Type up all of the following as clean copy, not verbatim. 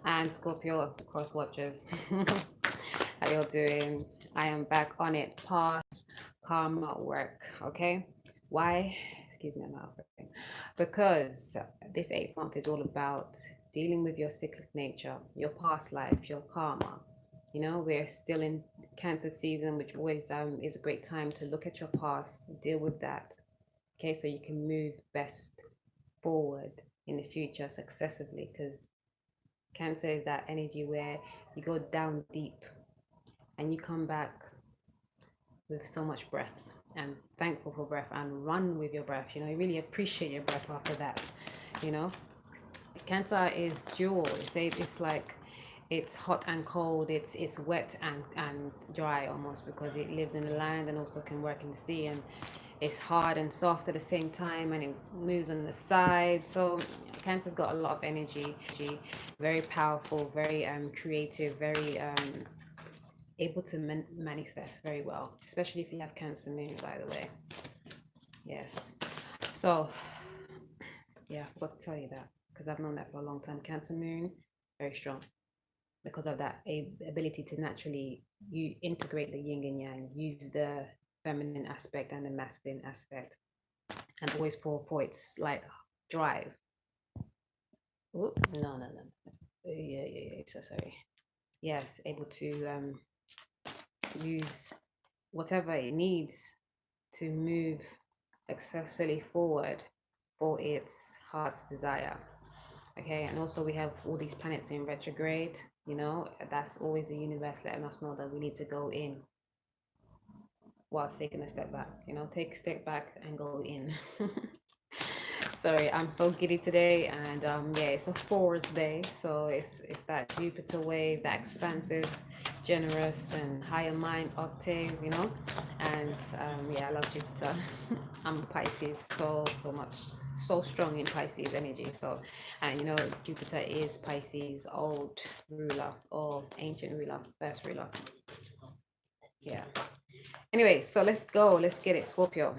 And Scorpio cross watchers. How you're doing? I am back on it. Past karma work. Okay. Why? Excuse me, I'm out of breath. Because this 8th month is all about dealing with your cyclic nature, your past life, your karma. You know, we're still in Cancer season, which always is a great time to look at your past, deal with that. Okay, so you can move best forward in the future successively, because Cancer is that energy where you go down deep and you come back with so much breath and thankful for breath and run with your breath. You know, you really appreciate your breath after that. You know, Cancer is dual. It's like it's hot and cold. It's wet and dry almost, because it lives in the land and also can work in the sea, and it's hard and soft at the same time, and it moves on the side. So Cancer's got a lot of energy, very powerful, very creative, very able to manifest very well, especially if you have Cancer moon, by the way. Yes. So yeah, I forgot to tell you that, because I've known that for a long time. Cancer moon, very strong, because of that ability to naturally you integrate the yin and yang, use the feminine aspect and the masculine aspect, and always for its like drive. Ooh, no. Yeah. So sorry. Yes, able to use whatever it needs to move successfully forward for its heart's desire. Okay, and also we have all these planets in retrograde. You know, that's always the universe letting us know that we need to go in whilst taking a step back. You know, take a step back and go in. Sorry, I'm so giddy today, and yeah, it's a Force day, so it's that Jupiter wave, that expansive, generous, and higher mind octave, you know, and yeah, I love Jupiter. I'm Pisces, so much, so strong in Pisces energy. So, and you know, Jupiter is Pisces' old ruler or ancient ruler, first ruler. Yeah. Anyway, so let's go. Let's get it, Scorpio.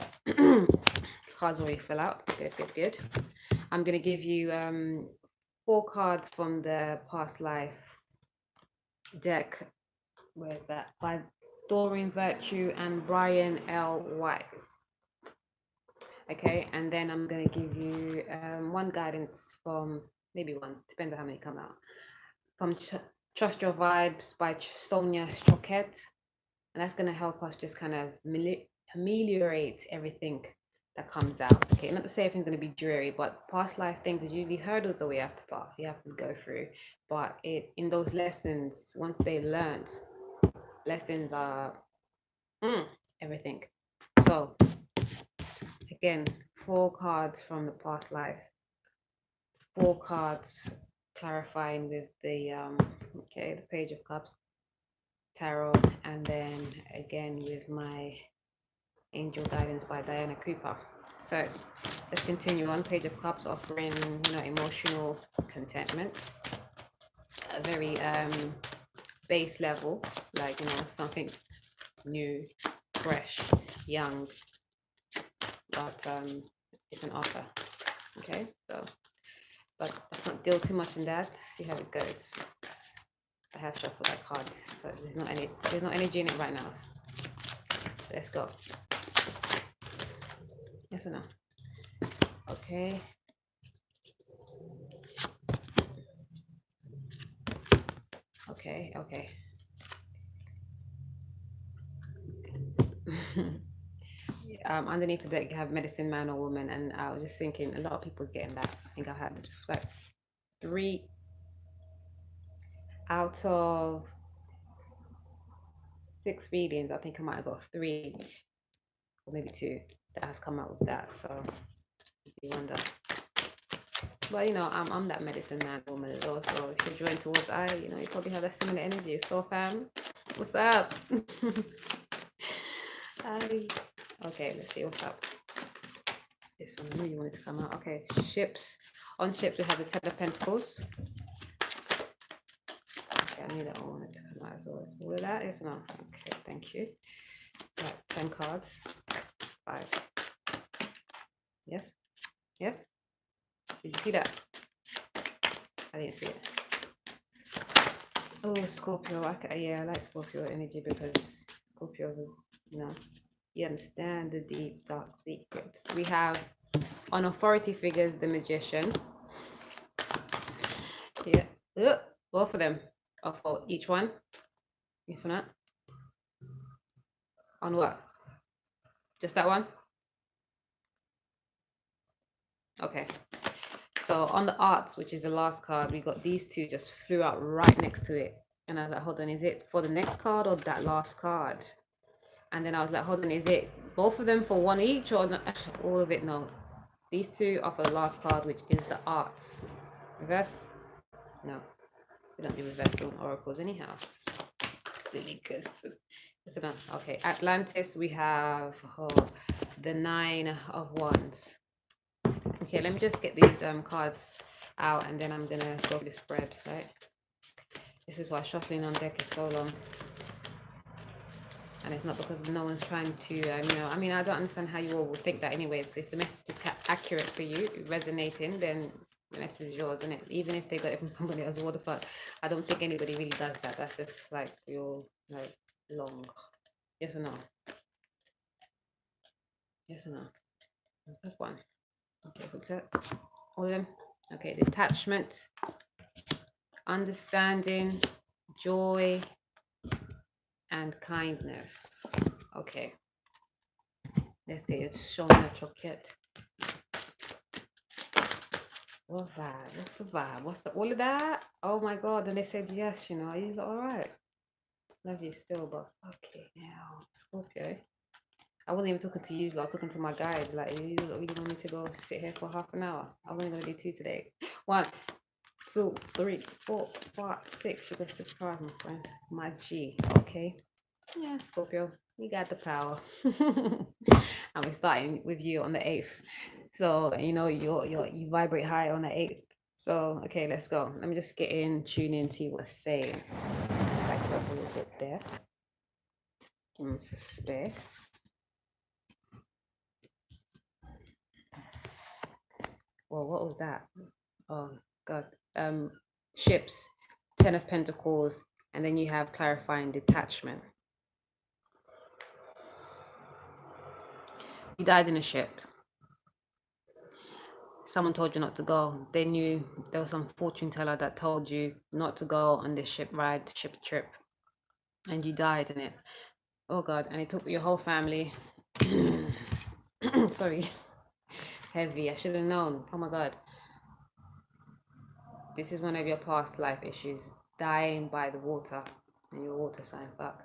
Cards already fill out. Good. I'm gonna give you 4 cards from the past life deck. Where's that? By Doreen Virtue and Brian L. White. Okay, and then I'm gonna give you one guidance from, maybe one, depends on how many come out. From Trust Your Vibes by Sonia Stroket. And that's gonna help us just kind of ameliorate everything that comes out. Okay, not to say everything's going to be dreary, but past life things is usually hurdles that we have to pass, you have to go through. But in those lessons, once they learned, lessons are everything. So again, 4 cards from the past life, 4 cards clarifying with the okay, the Page of Cups, Tarot, and then again with my Angel Guidance by Diana Cooper. So let's continue on. Page of Cups offering, you know, emotional contentment, a very base level, like, you know, something new, fresh, young, but it's an offer. Okay, so but let's not deal too much in that. See how it goes. I have shuffled that card, so there's no energy in it right now. So let's go. Yes or no? Okay. Okay. Underneath the deck you have medicine man or woman, and I was just thinking a lot of people's getting that. I think I had this like 3 out of 6 readings. I think I might have got 3 or maybe 2 that has come out with that. So you wonder. But you know, I'm that medicine man woman as well. So if you're drawn towards I, you know, you probably have that similar energy. So fam, what's up? Okay, let's see what's up. This one, I knew you wanted to come out. Okay, ships. On ships we have the 10 of Pentacles. Okay, I knew that one wanted to come out as well. All of that is no. Okay, thank you. Right, 10 cards. 5. Yes. Did you see that? I didn't see it. Oh, Scorpio. Yeah, I like Scorpio energy because Scorpio is, you know, you understand the deep, dark secrets. We have on authority figures, the magician. Yeah. Both of them. Or for each one. If not. On what? Just that one? Okay. So on the arts, which is the last card, we got these two just flew out right next to it. And I was like, hold on, is it for the next card or that last card? And then I was like, hold on, is it both of them for one each or not? All of it? No. These two are for the last card, which is the arts. Reverse? No. We don't do reverse on oracles anyhow. Silly good. Okay, Atlantis, we have the 9 of Wands. Okay, let me just get these cards out and then I'm gonna go over the spread, right? This is why shuffling on deck is so long. And it's not because no one's trying to, I mean, I don't understand how you all would think that anyway. So if the message is accurate for you, resonating, then the message is yours, isn't it? Even if they got it from somebody else, what the fuck? I don't think anybody really does that. That's just like you're like long. Yes or no? Yes or no? That's one. Okay, hooked up. All of them. Okay, detachment, understanding, joy, and kindness. Okay. Let's get you shown that chocolate. What vibe? What's the vibe? What's the all of that? Oh my god! And they said yes. You know, are you all right? Love you still, but okay. Now, Scorpio. I wasn't even talking to you. I was talking to my guide. Like, you really want me to go sit here for half an hour? I'm only gonna do 2 today. 1, 2, 3, 4, 5, 6. You got 6 cards, my friend. My G. Okay. Yeah, Scorpio. You got the power. And we're starting with you on the 8th. So you know you vibrate high on the 8th. So okay, let's go. Let me just get in, tune in, see what's saying. Back it up a little bit there. Give me some space. Well, what was that? Oh god. Ships, 10 of Pentacles, and then you have clarifying detachment. You died in a ship. Someone told you not to go. They knew there was some fortune teller that told you not to go on this ship ride, ship trip, and you died in it. Oh god, and it took your whole family. Sorry, heavy. I should have known. Oh my god, this is one of your past life issues, dying by the water, and your water sign. Fuck.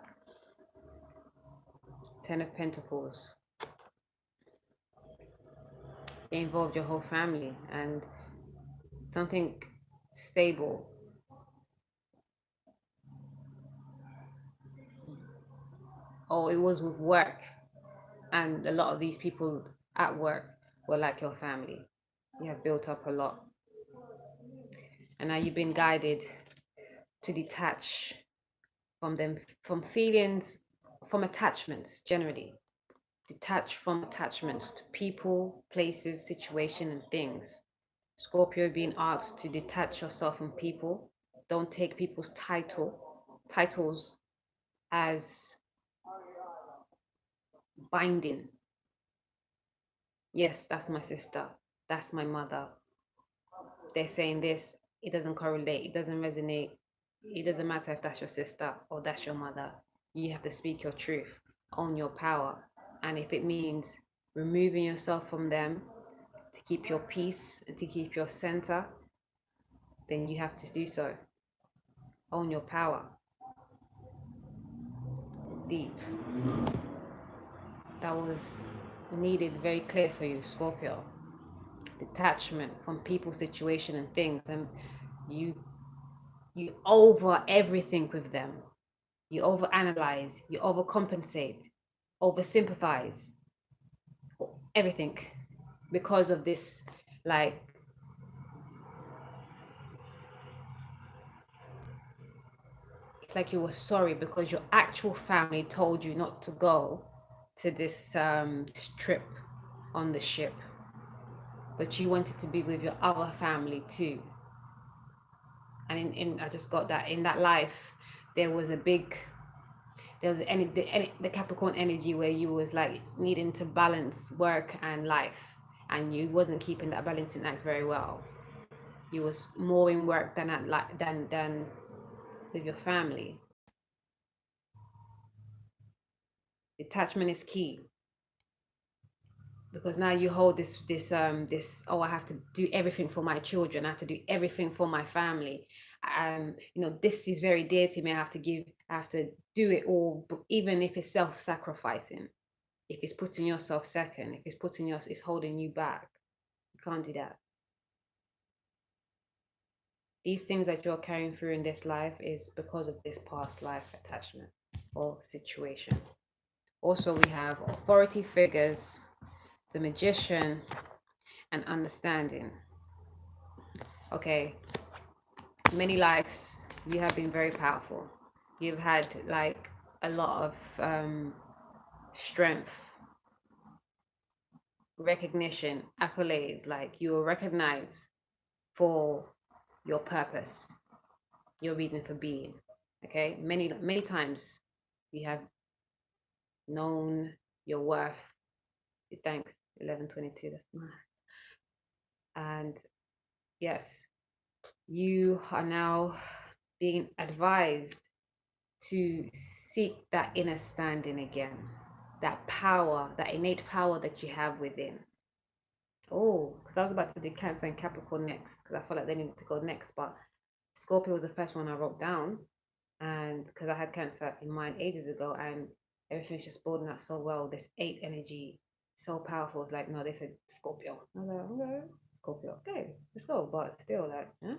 10 of Pentacles. It involved your whole family and something stable. Oh, it was with work, and a lot of these people at work were like your family. You have built up a lot, and now you've been guided to detach from them, from feelings, from attachments generally. Detach from attachments to people, places, situation, and things. Scorpio being asked to detach yourself from people. Don't take people's titles as binding. Yes, that's my sister. That's my mother. They're saying this. It doesn't correlate. It doesn't resonate. It doesn't matter if that's your sister or that's your mother. You have to speak your truth, own your power. And if it means removing yourself from them to keep your peace and to keep your center, then you have to do so. Own your power. Deep. That was needed, very clear for you, Scorpio. Detachment from people, situation, and things, and you over everything with them. You overanalyze, you overcompensate, oversympathize, everything because of this, like, it's like you were sorry because your actual family told you not to go to this trip on the ship, but you wanted to be with your other family too. And I just got that in that life, there was the Capricorn energy where you was like needing to balance work and life, and you wasn't keeping that balancing act very well. You was more in work than at like than with your family. Detachment is key, because now you hold this, oh, I have to do everything for my children, I have to do everything for my family. This is very dear to me. I have to do it all, even if it's self-sacrificing, if it's putting yourself second, if it's holding you back. You can't do that. These things that you're carrying through in this life is because of this past life attachment or situation. Also, we have authority figures, the magician, and understanding. Okay, many lives you have been very powerful. You've had like a lot of strength, recognition, accolades. Like you were recognized for your purpose, your reason for being. Okay, many times you have known your worth. Thanks, 1122. That's nice. And yes, you are now being advised to seek that inner standing again, that power, that innate power that you have within. Oh, because I was about to do Cancer and Capricorn next, because I felt like they needed to go next, but Scorpio was the first one I wrote down, and because I had Cancer in mind ages ago, and everything's just building out so well. This 8 energy, so powerful. It's like, no, they said Scorpio. I was like, okay, Scorpio, okay, let's go. But still, like, yeah.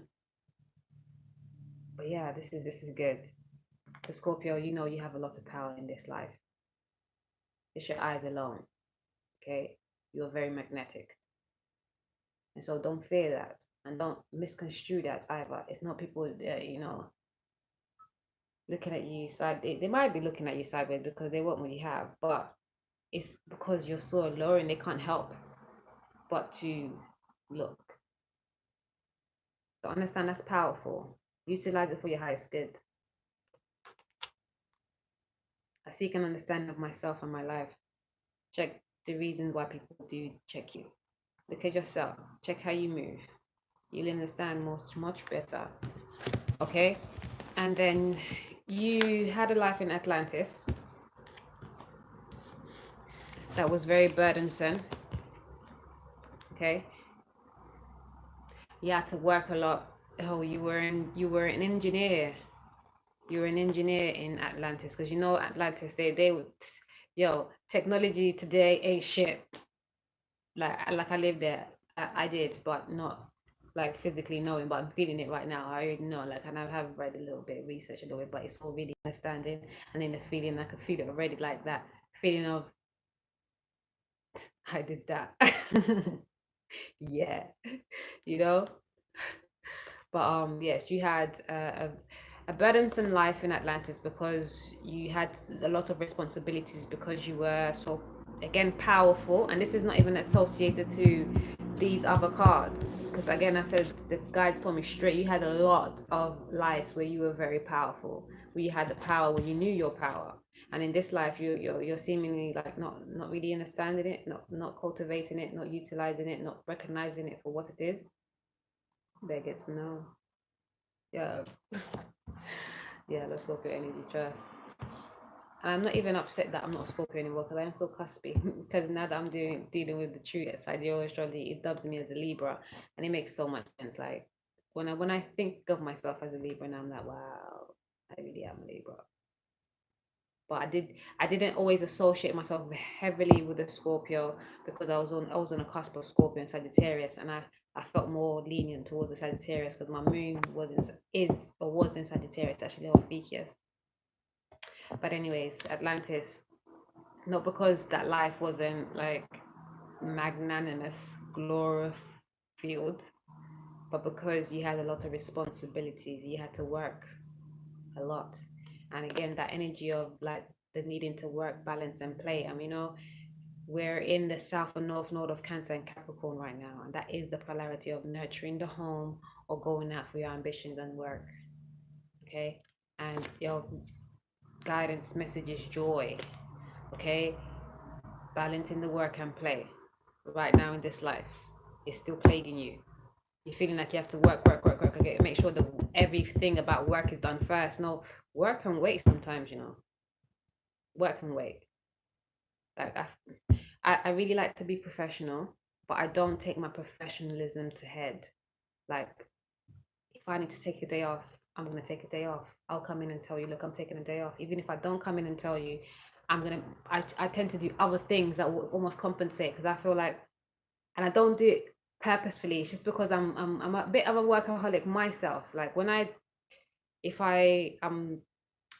But yeah, this is good. The Scorpio, you have a lot of power in this life. It's your eyes alone. Okay, you're very magnetic, and so don't fear that, and don't misconstrue that either. It's not people, looking at you side. They might be looking at you sideways because they want what you have, but it's because you're so alluring. They can't help but to look. So understand that's powerful. Utilize it for your highest good. I seek an understanding of myself and my life. Check the reasons why people do check you. Look at yourself. Check how you move. You'll understand much better. Okay? And then you had a life in Atlantis that was very burdensome. Okay? You had to work a lot. Oh, you were an engineer. You were an engineer in Atlantis, because Atlantis, they would, technology today ain't shit. Like I lived there. I did, but not like physically knowing, but I'm feeling it right now. I already know, like, and I have read a little bit of research a little bit, but it's all really understanding, and then the feeling, I could feel it already, like that feeling of I did that. Yeah, you know. But yes, you had a burdensome life in Atlantis because you had a lot of responsibilities, because you were so, again, powerful. And this is not even associated to these other cards, because again, I said the guides told me straight, you had a lot of lives where you were very powerful, where you had the power, when you knew your power. And in this life, you're seemingly like not really understanding it, not cultivating it, not utilizing it, not recognizing it for what it is. Better get to know. Yeah. Yeah, the Scorpio energy trust. And I'm not even upset that I'm not a Scorpio anymore, because I am so cuspy. Because now that I'm dealing with the true sidereal astrology, it dubs me as a Libra, and it makes so much sense. Like when I think of myself as a Libra, and I'm like, wow, I really am a Libra. But I didn't always associate myself heavily with the Scorpio, because I was on a cusp of Scorpio and Sagittarius, and I felt more lenient towards the Sagittarius because my moon was in Sagittarius, actually, Ophiuchus. But anyways, Atlantis, not because that life wasn't like magnanimous, glory filled, but because you had a lot of responsibilities, you had to work a lot. And again, that energy of like the needing to work, balance, and play. I mean, we're in the south and north node of Cancer and Capricorn right now, and that is the polarity of nurturing the home, or going out for your ambitions and work. Okay, and your guidance message is joy. Okay, balancing the work and play right now in this life is still plaguing you. You're feeling like you have to work. Okay, make sure that everything about work is done first. No, work can wait sometimes. Work can wait. Like I really like to be professional, but I don't take my professionalism to head. Like if I need to take a day off, I'm gonna take a day off. I'll come in and tell you, look, I'm taking a day off. Even if I don't come in and tell you, I tend to do other things that will almost compensate because I feel like, and I don't do it purposefully. It's just because I'm a bit of a workaholic myself. Like when if I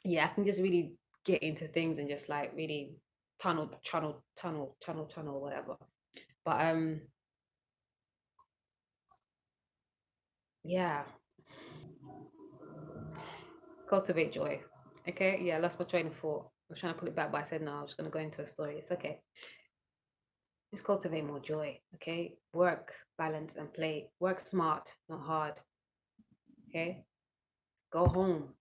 yeah, I can just really get into things and just like really tunnel, whatever. But yeah, cultivate joy. Okay, yeah, I lost my train of thought. I was trying to pull it back, but I said no, I'm just gonna go into a story. It's okay. Just cultivate more joy. Okay, work, balance, and play. Work smart, not hard. Okay, go home.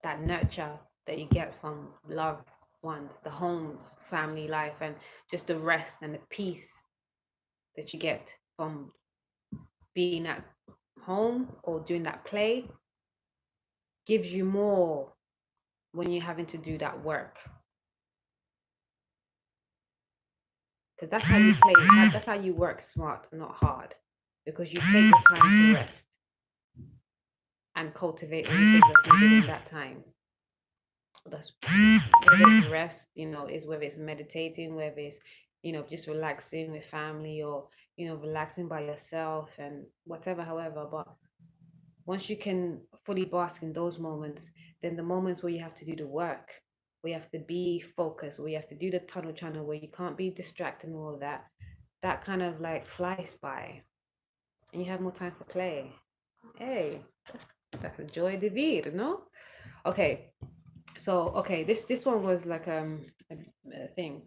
That nurture that you get from loved ones, the home, family life, and just the rest and the peace that you get from being at home or doing that play gives you more when you're having to do that work. Because that's how you play, that's how you work smart, not hard. Because you take the time to rest and cultivate all the things that's needed in that time. That's whether it's rest, is whether it's meditating, whether it's, just relaxing with family or, relaxing by yourself and whatever, however. But once you can fully bask in those moments, then the moments where you have to do the work, where you have to be focused, where you have to do the tunnel channel, where you can't be distracted and all of that, that kind of like flies by and you have more time for play. Hey, that's a joy de vivre, no? Okay, so this one was like a thing.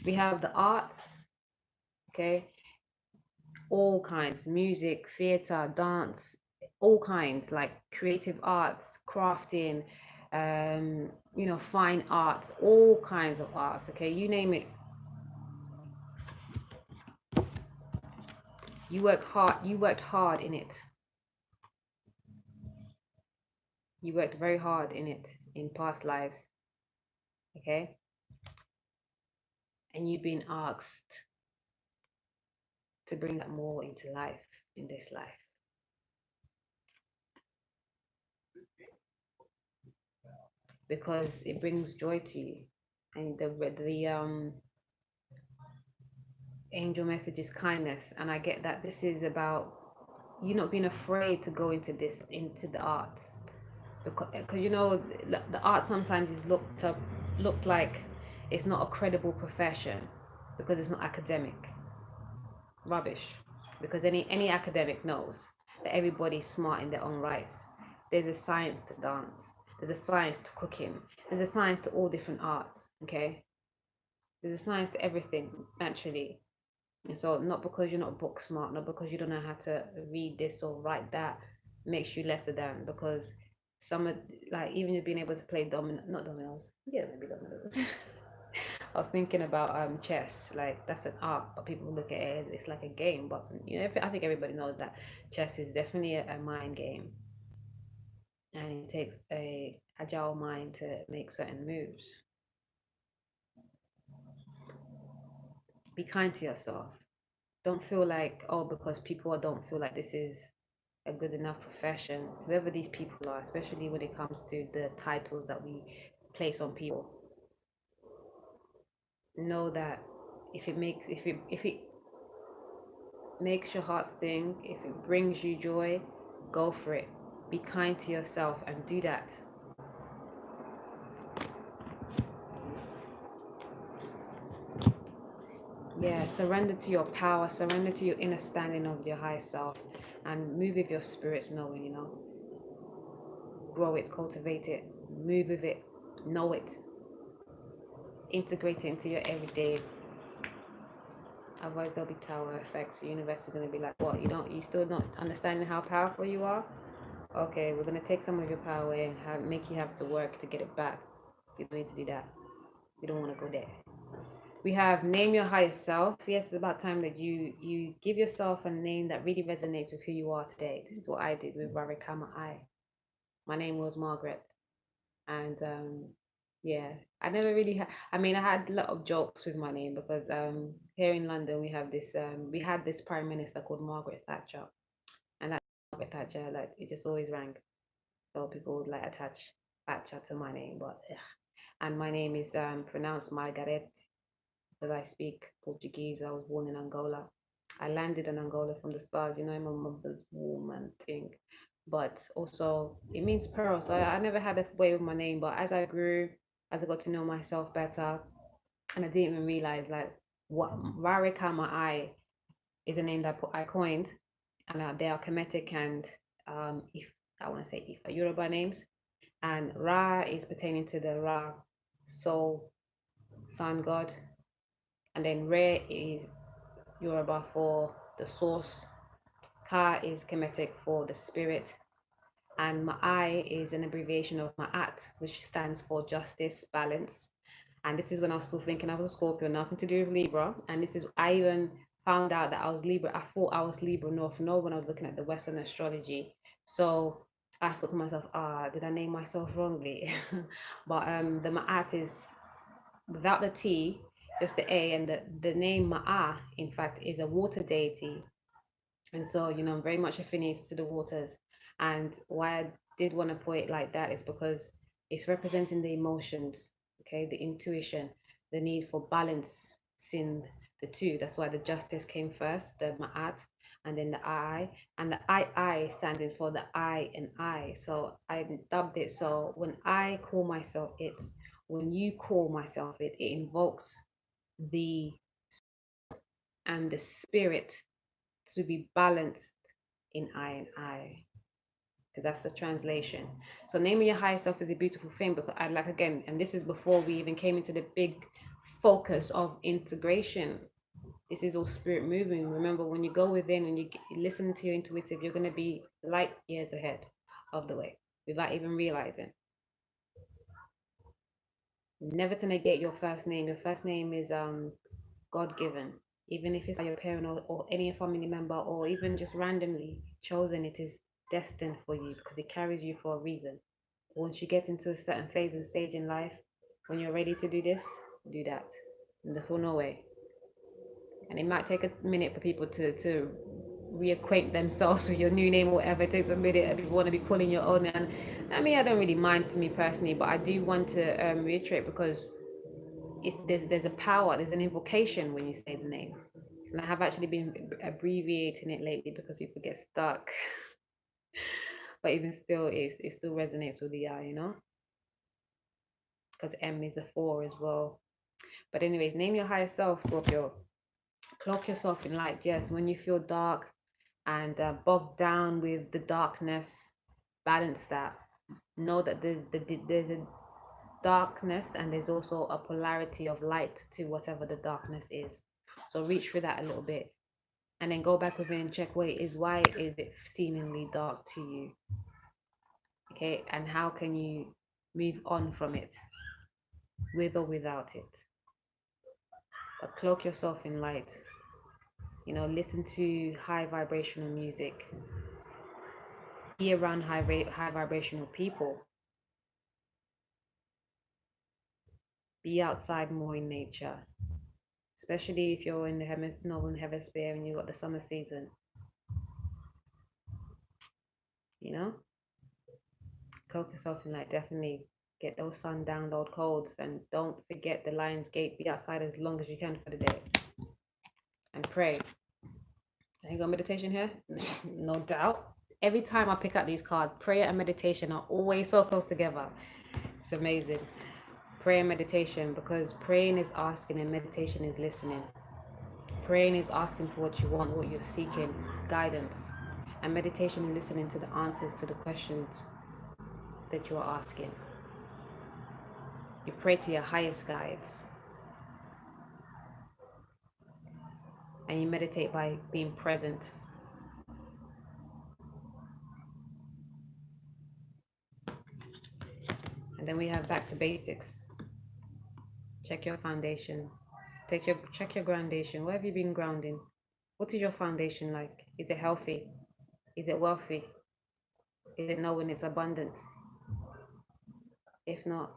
We have the arts, okay, all kinds, music, theater, dance, all kinds, like creative arts, crafting, fine arts, all kinds of arts, okay, you name it. You worked hard in it. You worked very hard in it in past lives, okay? And you've been asked to bring that more into life in this life. Because it brings joy to you. And the angel message is kindness. And I get that this is about you not being afraid to go into the arts. Because the art sometimes is looked like it's not a credible profession because it's not academic. Rubbish. Because any academic knows that everybody's smart in their own rights. There's a science to dance. There's a science to cooking. There's a science to all different arts. Okay. There's a science to everything naturally. And so not because you're not book smart, not because you don't know how to read this or write that, makes you lesser than. Because some of like even being able to play not dominoes. Yeah, maybe dominoes. I was thinking about chess. Like that's an art, but people look at it as it's like a game. But I think everybody knows that chess is definitely a mind game, and it takes a agile mind to make certain moves. Be kind to yourself. Don't feel like because people don't feel like this is a good enough profession. Whoever these people are, especially when it comes to the titles that we place on people, know that if it makes your heart sing, if it brings you joy, go for it. Be kind to yourself and do that. Yeah, surrender to your power, surrender to your inner standing of your higher self, and move with your spirits knowing, grow it, cultivate it, move with it, know it, integrate it into your everyday Otherwise, there'll be tower effects. The universe is going to be like, what? You still not understanding how powerful you are? Okay, we're going to take some of your power away and make you have to work to get it back. You don't need to do that. You don't want to go there. We have name your higher self. Yes, it's about time that you give yourself a name that really resonates with who you are today. This is what I did with Varikama I. My name was Margaret. And yeah, I never really had, I mean, I had a lot of jokes with my name because here in London we had this prime minister called Margaret Thatcher, and that Margaret Thatcher, like, it just always rang, so people would like attach Thatcher to my name. But and my name is pronounced Margaret because I speak Portuguese. I was born in Angola. I landed in Angola from the stars, you know, my mother's woman thing. But also it means pearl. So I never had a way with my name. But as I grew, as I got to know myself better, and I didn't even realize like what Rarikama I is a name that I coined, and they are Kemetic and if I want to say if Yoruba names, and Ra is pertaining to the Ra soul sun god, and then Re is Yoruba for the source, Ka is Kemetic for the spirit, and Ma'ai is an abbreviation of Ma'at, which stands for justice, balance. And this is when I was still thinking I was a Scorpio, nothing to do with Libra. And this is, I even found out that I was Libra. I thought I was Libra North Node when I was looking at the Western astrology. So I thought to myself, did I name myself wrongly? But the Ma'at is without the T, just the A, and the name Ma'a, in fact, is a water deity. And so, you know, I'm very much affiliated to the waters. And why I did want to put it like that is because it's representing the emotions, okay, the intuition, the need for balance in the two. That's why the justice came first, the Ma'at, and then the I. And the I standing for the I and I. So I dubbed it. So when I call myself it, when you call myself it, it invokes the and the spirit to be balanced in I and I, because that's the translation. So naming your higher self is a beautiful thing, but I like, again, and this is before we even came into the big focus of integration. This is all spirit moving. Remember, when you go within and you listen to your intuitive, you're going to be light years ahead of the way without even realizing. Never to negate your first name. Your first name is God given. Even if it's by your parent or any family member or even just randomly chosen, it is destined for you because it carries you for a reason. Once you get into a certain phase and stage in life, when you're ready to do this, do that. In the full no way. And it might take a minute for people to reacquaint themselves with your new name or whatever. It takes a minute and people want to be calling your own. And I mean, I don't really mind for me personally, but I do want to reiterate because there's a power, there's an invocation when you say the name. And I have actually been abbreviating it lately because people get stuck. But even still, it still resonates with the I, you know? Because M is a 4 as well. But anyways, name your higher self, Scorpio. Cloak yourself in light. Yes, when you feel dark and bogged down with the darkness, balance that. Know that there's a darkness and there's also a polarity of light to whatever the darkness is. So reach for that a little bit and then go back within and check, wait, why is it seemingly dark to you? Okay, and how can you move on from it, with or without it? But cloak yourself in light. You know, listen to high vibrational music. Be around high vibrational people. Be outside more in nature, especially if you're in the northern hemisphere and you've got the summer season. You know, cloak yourself in light. Definitely get those sun download codes, and don't forget the Lion's Gate. Be outside as long as you can for the day, and pray. Ain't got meditation here? No doubt. Every time I pick up these cards, prayer and meditation are always so close together. It's amazing. Prayer and meditation, because praying is asking and meditation is listening. Praying is asking for what you want, what you're seeking, guidance. And meditation is listening to the answers to the questions that you are asking. You pray to your highest guides. and you meditate by being present. And then we have back to basics. Check your foundation. Check your groundation. Where have you been grounding? What is your foundation like? Is it healthy? Is it wealthy? Is it knowing its abundance? If not,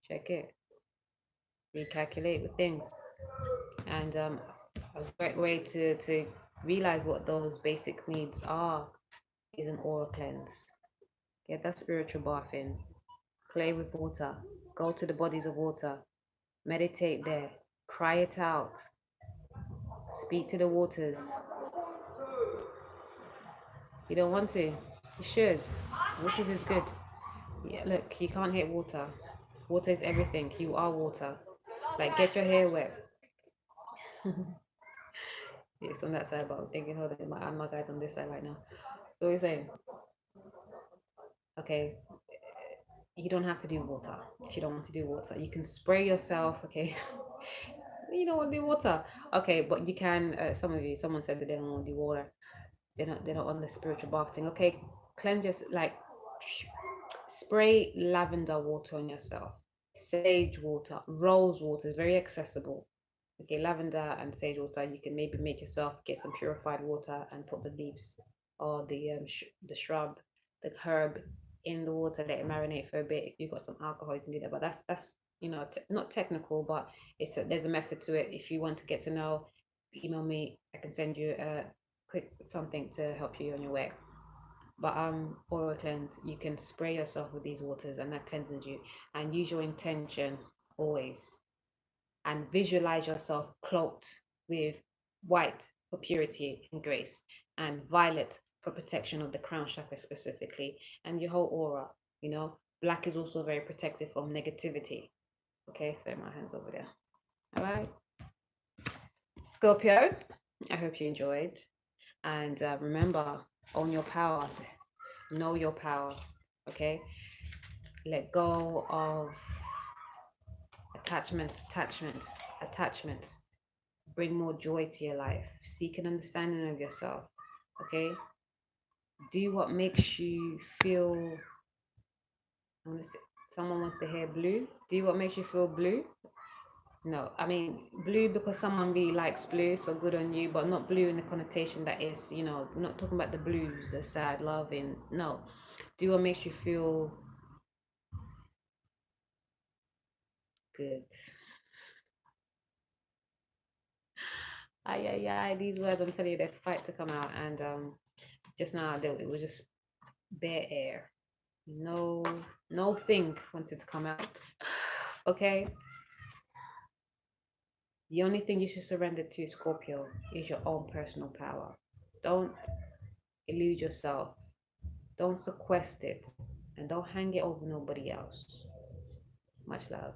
check it. Recalculate with things. And a great way to realize what those basic needs are is an aura cleanse. Get that spiritual bath in. Play with water. Go to the bodies of water. Meditate there. Cry it out. Speak to the waters. You don't want to. You should. Waters is good. Yeah, look, you can't hate water. Water is everything. You are water. Like, get your hair wet. It's on that side, but I'm thinking, hold on, my guy's on this side right now. So we're saying, okay, you don't have to do water if you don't want to do water. You can spray yourself, okay? You don't want to do water, okay? But you can. Someone said that they don't want to do water. They're not on the spiritual bath thing. Okay, cleanse your like. Spray lavender water on yourself. Sage water, rose water is very accessible. Okay, lavender and sage water. You can maybe make yourself get some purified water and put the leaves or the shrub, the herb in the water. Let it marinate for a bit. If you've got some alcohol, you can do that. But that's not technical, but there's a method to it. If you want to get to know, email me. I can send you a quick something to help you on your way. But aura cleanse, you can spray yourself with these waters and that cleanses you. And use your intention always. And visualize yourself cloaked with white for purity and grace, and violet for protection of the crown chakra specifically, and your whole aura. Black is also very protective from negativity. Okay, so my hands over there. All right, Scorpio, I hope you enjoyed. And remember, own your power, know your power. Okay, let go of attachments. Bring more joy to your life. Seek an understanding of yourself. Okay, do what makes you feel. Someone wants to hear blue. Do what makes you feel blue. No, I mean blue because someone really likes blue, so good on you, but not blue in the connotation that is, not talking about the blues, the sad, loving. No, do what makes you feel good. These words, I'm telling you, they fight to come out, and just now it was just bare air. No thing wanted to come out. Okay. The only thing you should surrender to, Scorpio, is your own personal power. Don't elude yourself. Don't sequester it. And don't hang it over nobody else. Much love.